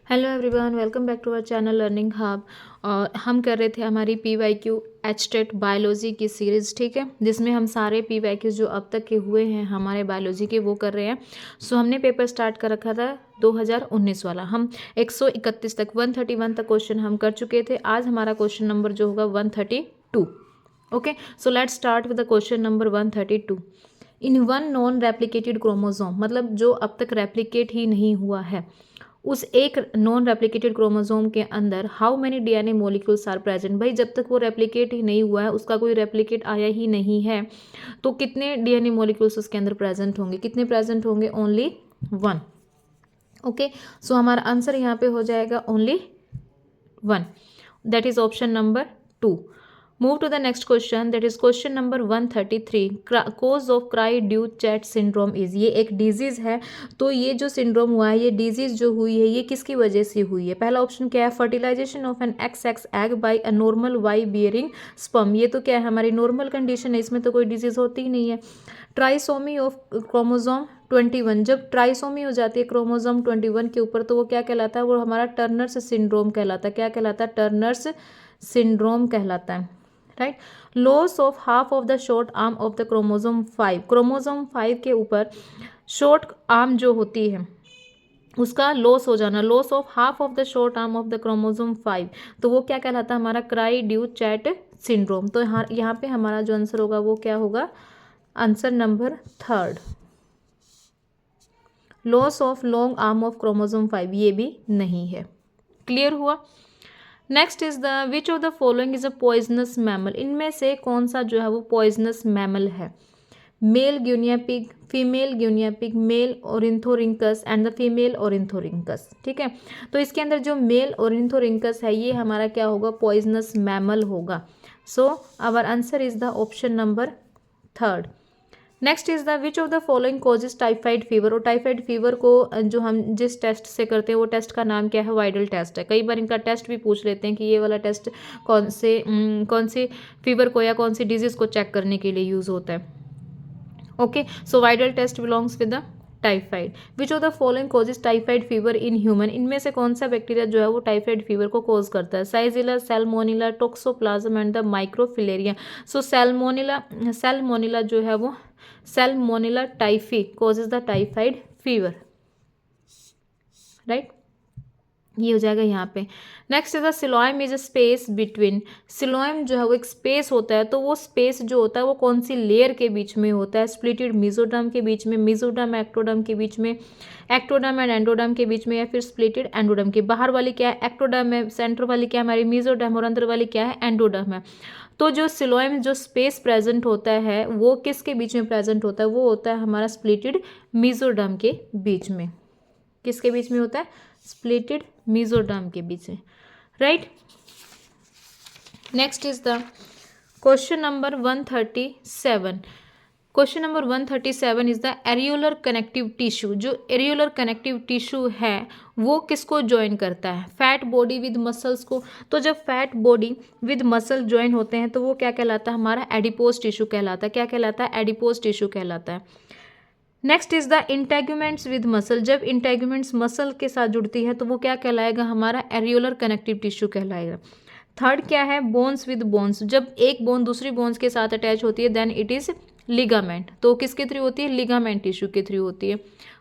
Hello everyone, welcome back to our channel learning hub. और हम कर रहे थे हमारी PYQ एचटेट बायोलॉजी की सीरीज़, ठीक है, जिसमें हम सारे PYQ जो अब तक के हुए हैं हमारे बायोलॉजी के वो कर रहे हैं। सो हमने पेपर स्टार्ट कर रखा था 2019 वाला। हम 131 तक 131 तक क्वेश्चन हम कर चुके थे। आज हमारा क्वेश्चन नंबर जो होगा 132। Okay, so let's start with the question number 132। In one non replicated chromosome, मतलब जो अब तक रेप्लिकेट ही नहीं हुआ है, उस एक नॉन रेप्लिकेटेड क्रोमोसोम के अंदर how many DNA molecules are present. भाई जब तक वो रेप्लिकेट ही नहीं हुआ है, उसका कोई रेप्लिकेट आया ही नहीं है, तो कितने DNA मॉलिक्यूल्स उसके अंदर प्रेजेंट होंगे? कितने प्रेजेंट होंगे? ओनली 1। ओके, सो हमारा आंसर यहाँ पे हो जाएगा only 1। That is option number 2। Move to the next question, that is question number 133। cause of Cry-du-Chat syndrome is, ये एक डिजीज़ है। तो ये जो सिंड्रोम हुआ है, ये डिजीज़ जो हुई है, ये किसकी वजह से हुई है? पहला ऑप्शन क्या है? Fertilization of an XX egg by a normal Y bearing sperm. ये तो क्या है? हमारी नॉर्मल कंडीशन है, इसमें तो कोई डिजीज़ होती ही नहीं है। ट्राइसोमी ऑफ क्रोमोसोम 21, जब ट्राइसोमी हो जाती है क्रोमोसोम 21 के ऊपर, तो वो क्या कहलाता है? वो हमारा टर्नर्स सिंड्रोम कहलाता है। क्या कहलाता है? टर्नर्स सिंड्रोम कहलाता है, right. Loss of half of the short arm of the chromosome 5, chromosome 5 के ऊपर शॉर्ट आर्म जो होती है उसका लॉस हो जाना, loss of half of the short arm of the chromosome 5, तो वो क्या कहलाता है? हमारा क्राई-ड्यू-चैट सिंड्रोम। तो यहाँ पे हमारा जो आंसर होगा वो क्या होगा? Answer number 3। Loss of long arm of chromosome 5 ये भी नहीं है। क्लियर हुआ? Next is the which of the following is a poisonous mammal. इनमें से कौन सा जो है वो पॉइजनस मैमल है? Male guinea pig, female guinea pig, male ornithorhynchus and the female ornithorhynchus. ठीक है, तो इसके अंदर जो मेल ओरिन्थोरिंकस है ये हमारा क्या होगा? पॉइजनस मैमल होगा। So our answer is the option number 3। Next is the which of the following causes typhoid fever. और टाइफाइड फीवर को जो हम जिस टेस्ट से करते हैं वो टेस्ट का नाम क्या है? वाइडल टेस्ट है। कई बार इनका टेस्ट भी पूछ लेते हैं कि ये वाला टेस्ट कौन से फीवर को या कौन सी डिजीज को चेक करने के लिए यूज होता है। Okay, so Widal test belongs with the typhoid. Which of the following causes typhoid fever in human. इनमें से कौन सा बैक्टीरिया जो है वो टाइफाइड फीवर को कॉज करता है? Shigella, salmonella, toxoplasma and the microfilaria. So salmonella जो है वो salmonella typhi causes the typhoid fever, right. ये हो जाएगा यहाँ पे। Next is the coelom is a space between. Coelom जो है वो एक स्पेस होता है, तो वो स्पेस जो होता है वो कौन सी लेयर के बीच में होता है? स्प्लिटेड मेसोडर्म के बीच में, मेसोडर्म एक्टोडर्म के बीच में, एक्टोडर्म एंड एंडोडर्म के बीच में, या फिर स्प्लिटेड एंडोडर्म के। बाहर वाली क्या है? एक्टोडर्म है, सेंटर वाली क्या है हमारी? मेसोडर्म, और अंदर वाली क्या है? एंडोडर्म है। तो जो सिलोइम जो स्पेस प्रेजेंट होता है वो किसके बीच में प्रेजेंट होता है? वो होता है हमारा स्प्लिटेड मेसोडर्म के बीच में। किसके बीच में होता है? स्प्लिटेड मेसोडर्म के बीच में, right. Next is the question number 137। Question number 137 is the areolar connective tissue. जो एरियोलर कनेक्टिव टिश्यू है वो किसको ज्वाइन करता है? फैट बॉडी विद मसल्स को। तो जब fat body with muscle join होते हैं तो वो क्या कहलाता है? हमारा एडिपोज टिश्यू कहलाता है। क्या कहलाता है? एडिपोज टिश्यू कहलाता है। Next is the integuments with muscle. जब इंटेग्यूमेंट्स मसल के साथ जुड़ती है तो वो क्या कहलाएगा? हमारा एरियोलर कनेक्टिव टिश्यू कहलाएगा। थर्ड क्या है? Bones with bones. जब एक बोन दूसरी बोन्स के साथ अटैच होती है देन इट इज लिगामेंट। तो किसके थ्रू होती है? लिगामेंट टिश्यू के थ्रू होती है।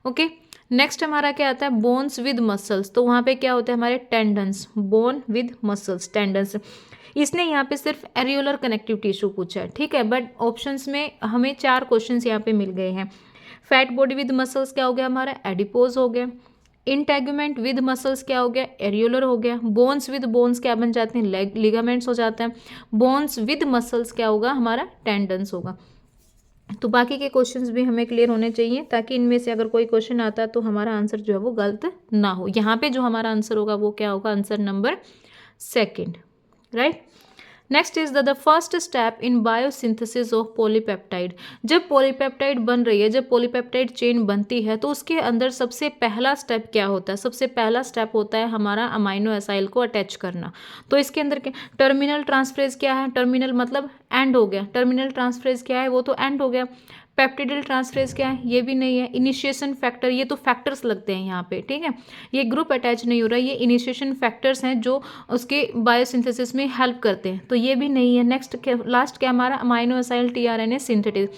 ओके, नेक्स्ट हमारा क्या आता है? Bones with muscles. तो वहाँ पे क्या होता है? हमारे tendons, bone with muscles, tendons. इसने यहाँ पे सिर्फ एरियोलर कनेक्टिव टिश्यू पूछा है, ठीक है, बट ऑप्शंस में हमें 4 क्वेश्चंस यहाँ पे मिल गए हैं। फैट बॉडी विद मसल्स क्या हो गया हमारा? एडिपोज हो गया। इंटेगुमेंट विद मसल्स क्या हो गया? एरियोलर हो गया। बोन्स विद बोन्स क्या बन जाते हैं? लिगामेंट्स हो जाते हैं। बोन्स विद मसल्स क्या होगा? हमारा टेंडन्स होगा। तो बाकी के क्वेश्चंस भी हमें क्लियर होने चाहिए ताकि इनमें से अगर कोई क्वेश्चन आता है तो हमारा आंसर जो है वो गलत ना हो। यहाँ पे जो हमारा आंसर होगा वो क्या होगा? Answer number 2, right. Next is the first step in biosynthesis of polypeptide. जब पॉलीपेप्टाइड बन रही है, जब पॉलीपेप्टाइड चेन बनती है तो उसके अंदर सबसे पहला स्टेप क्या होता है? सबसे पहला स्टेप होता है हमारा अमाइनो एसाइल को अटैच करना। तो इसके अंदर क्या? टर्मिनल ट्रांसफरेज क्या है? टर्मिनल मतलब एंड हो गया। टर्मिनल ट्रांसफरेज क्या है? वो तो एंड हो गया। पेप्टिडिल ट्रांसफरेज क्या है, ये भी नहीं है। इनिशिएशन फैक्टर, ये तो फैक्टर्स लगते हैं यहाँ पे, ठीक है, ये ग्रुप अटैच नहीं हो रहा, ये इनिशिएशन फैक्टर्स हैं जो उसके बायोसिंथेसिस में हेल्प करते हैं, तो ये भी नहीं है। नेक्स्ट लास्ट क्या हमारा, अमाइनो एसिड टीआरएनए सिंथेटिस।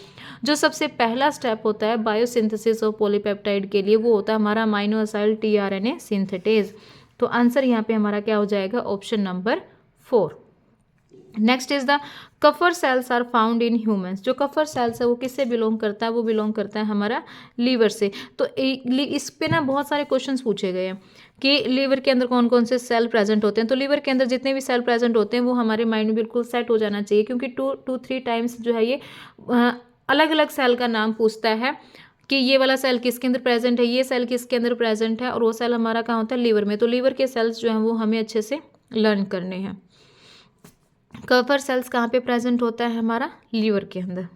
जो सबसे पहला स्टेप होता है बायोसिंथेसिस ऑफ पॉलीपेप्टाइड के लिए, वो होता है हमारा अमाइनो एसिड टीआरएनए सिंथेटेज। तो आंसर यहाँ पे हमारा क्या हो जाएगा, option number 4। Next is the Kupffer cells are found in humans. जो कफर सेल्स है वो किससे बिलोंग करता है, वो बिलोंग करता है हमारा लीवर से। तो इस पे ना बहुत सारे क्वेश्चंस पूछे गए हैं कि लीवर के अंदर कौन कौन से सेल प्रेजेंट होते हैं। तो लीवर के अंदर जितने भी सेल प्रेजेंट होते हैं वो हमारे माइंड में बिल्कुल सेट हो जाना चाहिए, क्योंकि 2-3 टाइम्स जो है ये अलग अलग सेल का नाम पूछता है कि ये वाला सेल किसके अंदर प्रेजेंट है, ये सेल किसके अंदर प्रेजेंट है, और वो सेल हमारा कहाँ होता है, लीवर में। तो लीवर के सेल्स जो हैं वो हमें अच्छे से लर्न करने हैं। कफर सेल्स कहाँ पे प्रेजेंट होता है, हमारा लीवर के अंदर।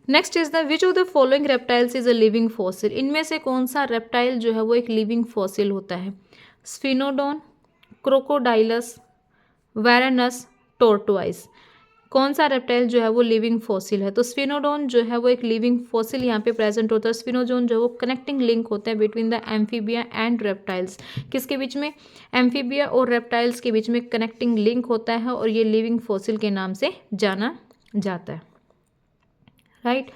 Next is the which of the following reptiles is a living fossil. इनमें से कौन सा रेप्टाइल जो है वो एक लिविंग फॉसिल होता है, स्फिनोडोन, क्रोकोडाइलस, वैरानस, टोर्टोइस। कौन सा रेप्टाइल जो है वो लिविंग फॉसिल है, तो स्फिनोडोन जो है वो एक लिविंग फॉसिल यहाँ पे प्रेजेंट होता है। स्फिनोडोन जो है वो कनेक्टिंग लिंक होता है between the amphibia and reptiles. किसके बीच में, एम्फीबिया और रेप्टाइल्स के बीच में कनेक्टिंग लिंक होता है, और ये लिविंग फॉसिल के नाम से जाना जाता है, right.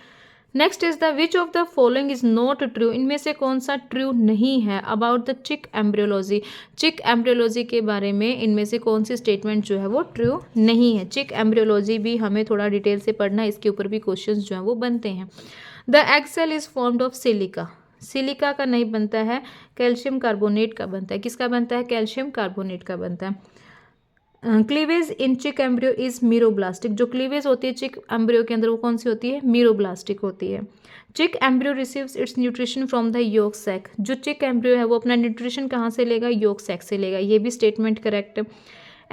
Next is the which of the following is not true. इनमें से कौन सा ट्रू नहीं है अबाउट द चिक एम्ब्रियोलॉजी। चिक एम्ब्रियोलॉजी के बारे में इनमें से कौन सी स्टेटमेंट जो है वो ट्रू नहीं है। चिक एम्ब्रियोलॉजी भी हमें थोड़ा डिटेल से पढ़ना है, इसके ऊपर भी क्वेश्चंस जो हैं वो बनते हैं। The egg cell is formed of silica. Silica का नहीं बनता है, कैल्शियम कार्बोनेट का बनता है। किसका बनता है, कैल्शियम कार्बोनेट का बनता है। क्लीवेज इन चिक एम्ब्रियो इज मीरोब्लास्टिक। जो क्लीवेज होती है चिक एम्ब्रियो के अंदर वो कौन सी होती है, मीरोब्लास्टिक होती है। Chick embryo receives its nutrition from the yolk sac. जो चिक एम्ब्रियो है वो अपना न्यूट्रिशन कहाँ से लेगा, योक सैक से लेगा, ये भी स्टेटमेंट करेक्ट है।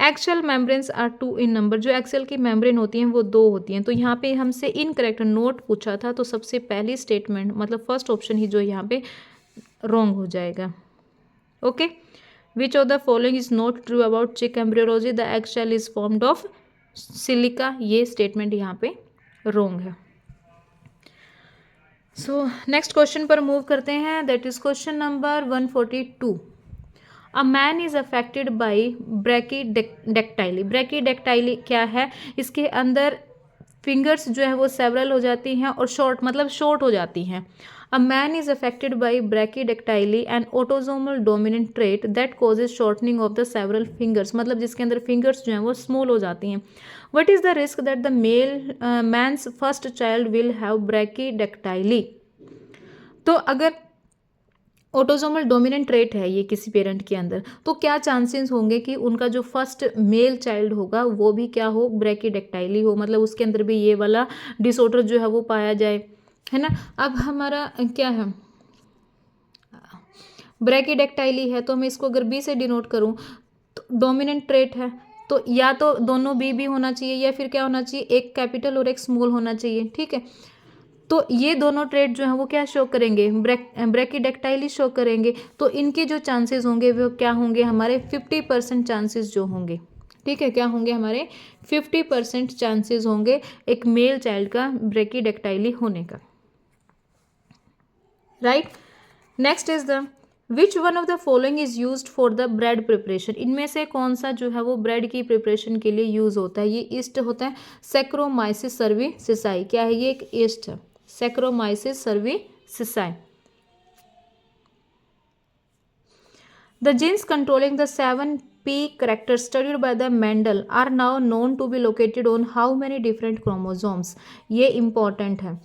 Eggshell membranes are 2 in number. जो एक्सेल की मेम्ब्रेन होती हैं वो 2 होती हैं। तो यहाँ पे हमसे इनकरेक्ट नोट पूछा था, तो सबसे पहली स्टेटमेंट मतलब फर्स्ट ऑप्शन ही जो यहाँ पे रॉन्ग हो जाएगा, okay. Which of the following is not true about chick embryology? The egg shell is formed of silica. ये स्टेटमेंट यहाँ पे wrong है। सो नेक्स्ट क्वेश्चन पर मूव करते हैं, that is question number 142। A man is affected by brachydactyly. Brachydactyly क्या है, इसके अंदर फिंगर्स जो है वो सेवरल हो जाती हैं और शॉर्ट मतलब शॉर्ट हो जाती हैं। A man is affected by brachydactyly and autosomal dominant trait that causes shortening of the several fingers. मतलब जिसके अंदर फिंगर्स जो हैं वो स्मॉल हो जाती हैं। What is the risk that the man's first child will have brachydactyly. तो अगर ऑटोसोमल डोमिनेंट ट्रेट है ये किसी पेरेंट के अंदर, तो क्या चांसेस होंगे कि उनका जो फर्स्ट मेल चाइल्ड होगा वो भी क्या हो, ब्रैकीडेक्टाइली हो, मतलब उसके अंदर भी ये वाला डिसऑर्डर जो है वो पाया जाए, है ना। अब हमारा क्या है, ब्रैकीडेक्टाइली है, तो मैं इसको अगर बी से डिनोट करूँ तो डोमिनेंट ट्रेट है, तो या तो दोनों बी भी होना चाहिए या फिर क्या होना चाहिए, एक कैपिटल और एक स्मॉल होना चाहिए, ठीक है। तो ये दोनों ट्रेड जो है वो क्या शो करेंगे, ब्रैकीडेक्टाइली शो करेंगे। तो इनके जो चांसेस होंगे वो क्या होंगे, हमारे 50% चांसेस जो होंगे, ठीक है, क्या होंगे हमारे 50% चांसेस होंगे एक मेल चाइल्ड का ब्रैकीडेक्टाइली होने का, right. Next is the which one of the following is used for the bread preparation. इनमें से कौन सा जो है वो ब्रेड की प्रिपरेशन के लिए यूज होता है, ये ईस्ट होता है सैक्रोमाइसिस सर्विसिसाई। क्या है ये, एक ईस्ट है, saccharomyces सर्विसिसाई। The genes controlling the 7p characters studied by the Mendel are now known to be located on how many different chromosomes? ये important है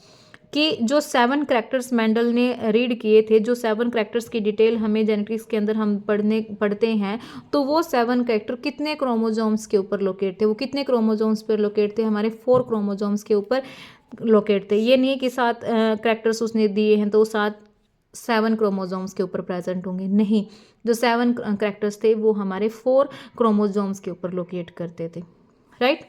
कि जो 7 करैक्टर्स मेंडल ने रीड किए थे, जो 7 करैक्टर्स की डिटेल हमें जेनेटिक्स के अंदर हम पढ़ते हैं, तो वो 7 करैक्टर कितने क्रोमोजोम्स के ऊपर लोकेट थे, वो कितने क्रोमोजोम्स पर लोकेट थे, हमारे 4 क्रोमोजोम्स के ऊपर लोकेट थे। ये नहीं कि 7 करैक्टर्स उसने दिए हैं तो 7 क्रोमोजोम्स के ऊपर प्रेजेंट होंगे, नहीं, जो 7 करैक्टर्स थे वो हमारे 4 क्रोमोजोम्स के ऊपर लोकेट करते थे, right.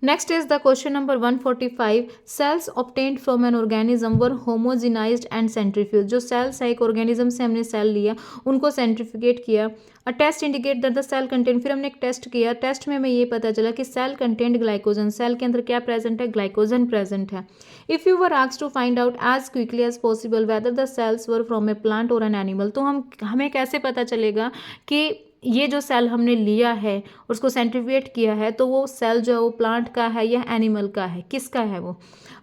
Next is the question number 145. Cells obtained from an organism were homogenized and centrifuge. जो सेल्स है एक ऑर्गेनिज्म से हमने सेल लिया, उनको सेंट्रीफ्यूगेट किया. A test indicate that the cell content, फिर हमने एक टेस्ट किया, टेस्ट में हमें ये पता चला कि सेल कंटेंट ग्लाइकोजन, सेल के अंदर क्या प्रेजेंट है, ग्लाइकोजन प्रेजेंट है. If you were asked to find out as quickly as possible whether the cells were from a plant or an animal, तो हमें कैसे पता चलेगा कि ये जो सेल हमने लिया है उसको सेंट्रीफ्यूगेट किया है तो वो सेल जो है वो प्लांट का है या एनिमल का है, किसका है वो.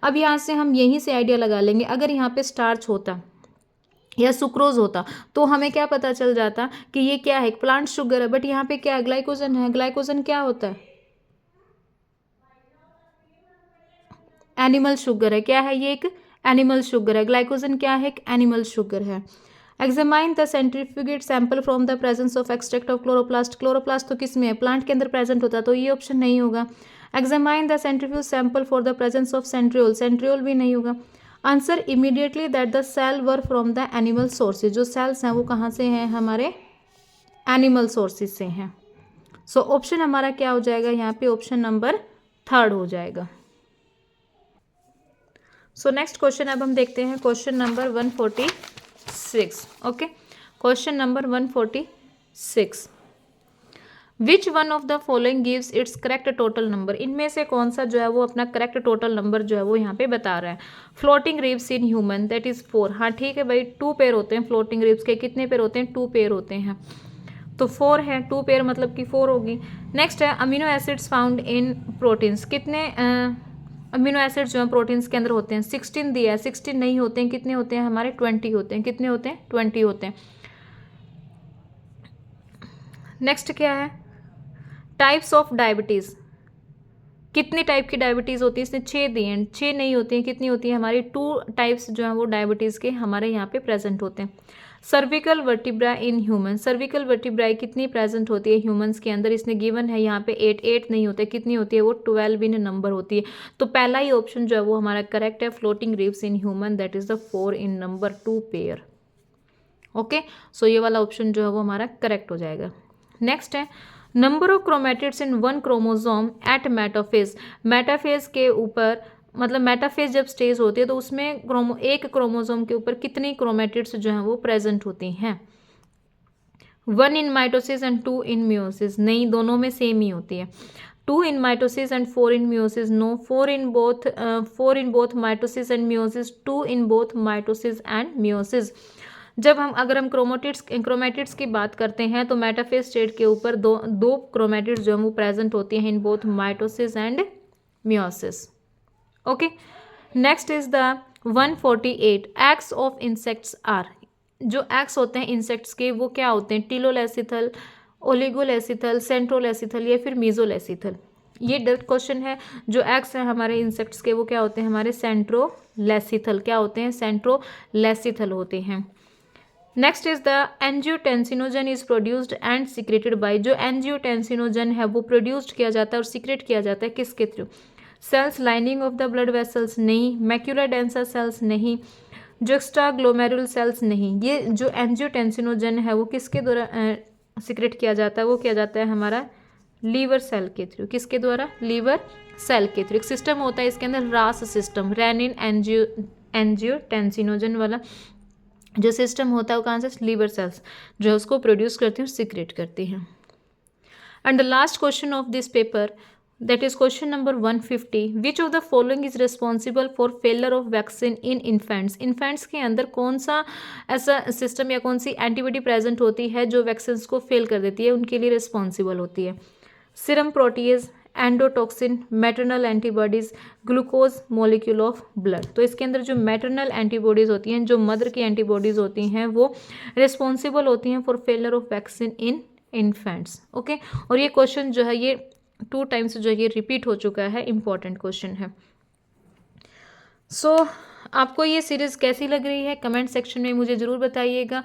अब यहाँ से हम यहीं से आइडिया लगा लेंगे. अगर यहाँ पे स्टार्च होता या सुक्रोज होता तो हमें क्या पता चल जाता कि ये क्या है, प्लांट शुगर है. बट यहाँ पे क्या है, ग्लाइकोजन है. ग्लाइकोजन क्या होता है, एनिमल शुगर है. क्या है ये, एक एनिमल शुगर है. ग्लाइकोजन क्या है, एक एनिमल शुगर है. Examine the centrifugate sample from the presence of extract of chloroplast. Chloroplast तो किस में है, प्लांट के अंदर प्रेजेंट होता, तो ये ऑप्शन नहीं होगा. Examine the centrifuge sample for the presence of centriole, centriole भी नहीं होगा. Answer immediately that the cell were from the animal sources. जो सेल्स हैं वो कहाँ से हैं, हमारे एनिमल सोर्सेज से हैं. सो ऑप्शन हमारा क्या हो जाएगा यहाँ पे, ऑप्शन नंबर 3 हो जाएगा. सो नेक्स्ट क्वेश्चन अब हम देखते हैं question number 146. Okay, question number 146. Which one of the following gives it's correct total number. इनमें से कौन सा जो है वो अपना करेक्ट टोटल नंबर जो है वो यहाँ पे बता रहा है. Floating ribs in human that is 4. हाँ ठीक है भाई, 2 पेयर होते हैं फ्लोटिंग रिब्स के. कितने पेयर होते हैं, 2 पेयर होते हैं. तो 4 है, 2 पेयर मतलब कि 4 होगी. नेक्स्ट है amino acids found in proteins. कितने अमीनो एसिड्स जो है प्रोटीन्स के अंदर होते हैं, 16 दिया है. 16 नहीं होते हैं, कितने होते हैं हमारे, 20 होते हैं. कितने होते हैं, 20 होते हैं. नेक्स्ट क्या है, टाइप्स ऑफ डायबिटीज़. कितने टाइप की डायबिटीज़ होती है, इसने 6 दिए हैं. 6 नहीं होती हैं, कितनी होती है हमारी, 2 टाइप्स जो हैं वो डायबिटीज़ के हमारे यहाँ पे प्रेजेंट होते हैं. Cervical vertebra in human. Cervical vertebrae कितनी प्रेजेंट होती है ह्यूमंस के अंदर, इसने गिवन है यहाँ पे 8 नहीं होते, कितनी होती है वो, 12 इन नंबर होती है. तो पहला ही ऑप्शन जो है वो हमारा करेक्ट है, floating ribs in human that is the 4 in number, 2 pair. Okay, so ये वाला ऑप्शन जो है वो हमारा करेक्ट हो जाएगा. नेक्स्ट है number of chromatids in one chromosome at metaphase. Metaphase के ऊपर मतलब मेटाफेज जब स्टेज होती है तो उसमें एक क्रोमोसोम के ऊपर कितनी क्रोमेटिड्स जो हैं वो प्रेजेंट होती हैं. 1 in mitosis and 2 in meiosis. नहीं, दोनों में सेम ही होती है. 2 in mitosis and 4 in meiosis. No, 4 in both mitosis and meiosis, 2 in both mitosis and meiosis. जब अगर हम क्रोमेटिड्स की बात करते हैं तो मेटाफेज स्टेट के ऊपर दो क्रोमेटिड्स जो हैं वो प्रेजेंट होती हैं in both mitosis and meiosis. Okay, next is the 148. Eggs of insects are. जो एग्स होते हैं इंसेक्ट्स के वो क्या होते हैं, टिलोलेसिथल, ओलिगोलेसिथल, सेंट्रोलेसिथल या फिर मीजोलेसिथल. ये डायरेक्ट क्वेश्चन है. जो एग्स हैं हमारे इंसेक्ट्स के वो क्या होते हैं हमारे, सेंट्रोलेसिथल. क्या होते हैं, सेंट्रोलेसिथल होते हैं. Next is the angiotensinogen is produced and secreted by. जो एंजियोटेंसिनोजन है वो प्रोड्यूस्ड किया जाता है और सीक्रेट किया जाता है किसके through, cells lining of the blood vessels नहीं, मैक्यूला डेंसा सेल्स नहीं, जो एक्स्ट्रा ग्लोमेरुल सेल्स नहीं. ये जो एंजियोटेंसिनोजन है वो किसके द्वारा सीक्रेट किया जाता है, वो किया जाता है हमारा लीवर सेल के थ्रू. किसके द्वारा, लीवर सेल के थ्रू. एक सिस्टम होता है इसके अंदर, रास सिस्टम, रेनिन एंजियोटेंसिनोजन वाला जो सिस्टम होता है वो कहाँ से, लीवर सेल्स जो है उसको प्रोड्यूस करती हैं और सीक्रेट करती हैं. And the last question of this paper that is question number 150. Which of the following is responsible for failure of vaccine in infants. Infants के अंदर कौन सा ऐसा सिस्टम या कौन सी एंटीबॉडी प्रेजेंट होती है जो वैक्सीन को फेल कर देती है, उनके लिए रिस्पॉन्सिबल होती है. Serum protease, endotoxin, maternal antibodies, glucose molecule of blood. तो इसके अंदर जो मैटरनल एंटीबॉडीज़ होती हैं, जो मदर की एंटीबॉडीज़ होती हैं वो रिस्पॉन्सिबल होती हैं for failure of vaccine in infants. Okay, और ये क्वेश्चन जो है ये 2 टाइम्स जो है ये रिपीट हो चुका है, इंपॉर्टेंट क्वेश्चन है. सो आपको ये सीरीज़ कैसी लग रही है कमेंट सेक्शन में मुझे ज़रूर बताइएगा.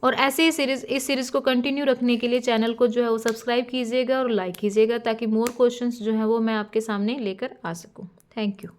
और ऐसे ही इस सीरीज़ को कंटिन्यू रखने के लिए चैनल को जो है वो सब्सक्राइब कीजिएगा और लाइक कीजिएगा ताकि मोर क्वेश्चंस जो है वो मैं आपके सामने लेकर आ सकूं. Thank you.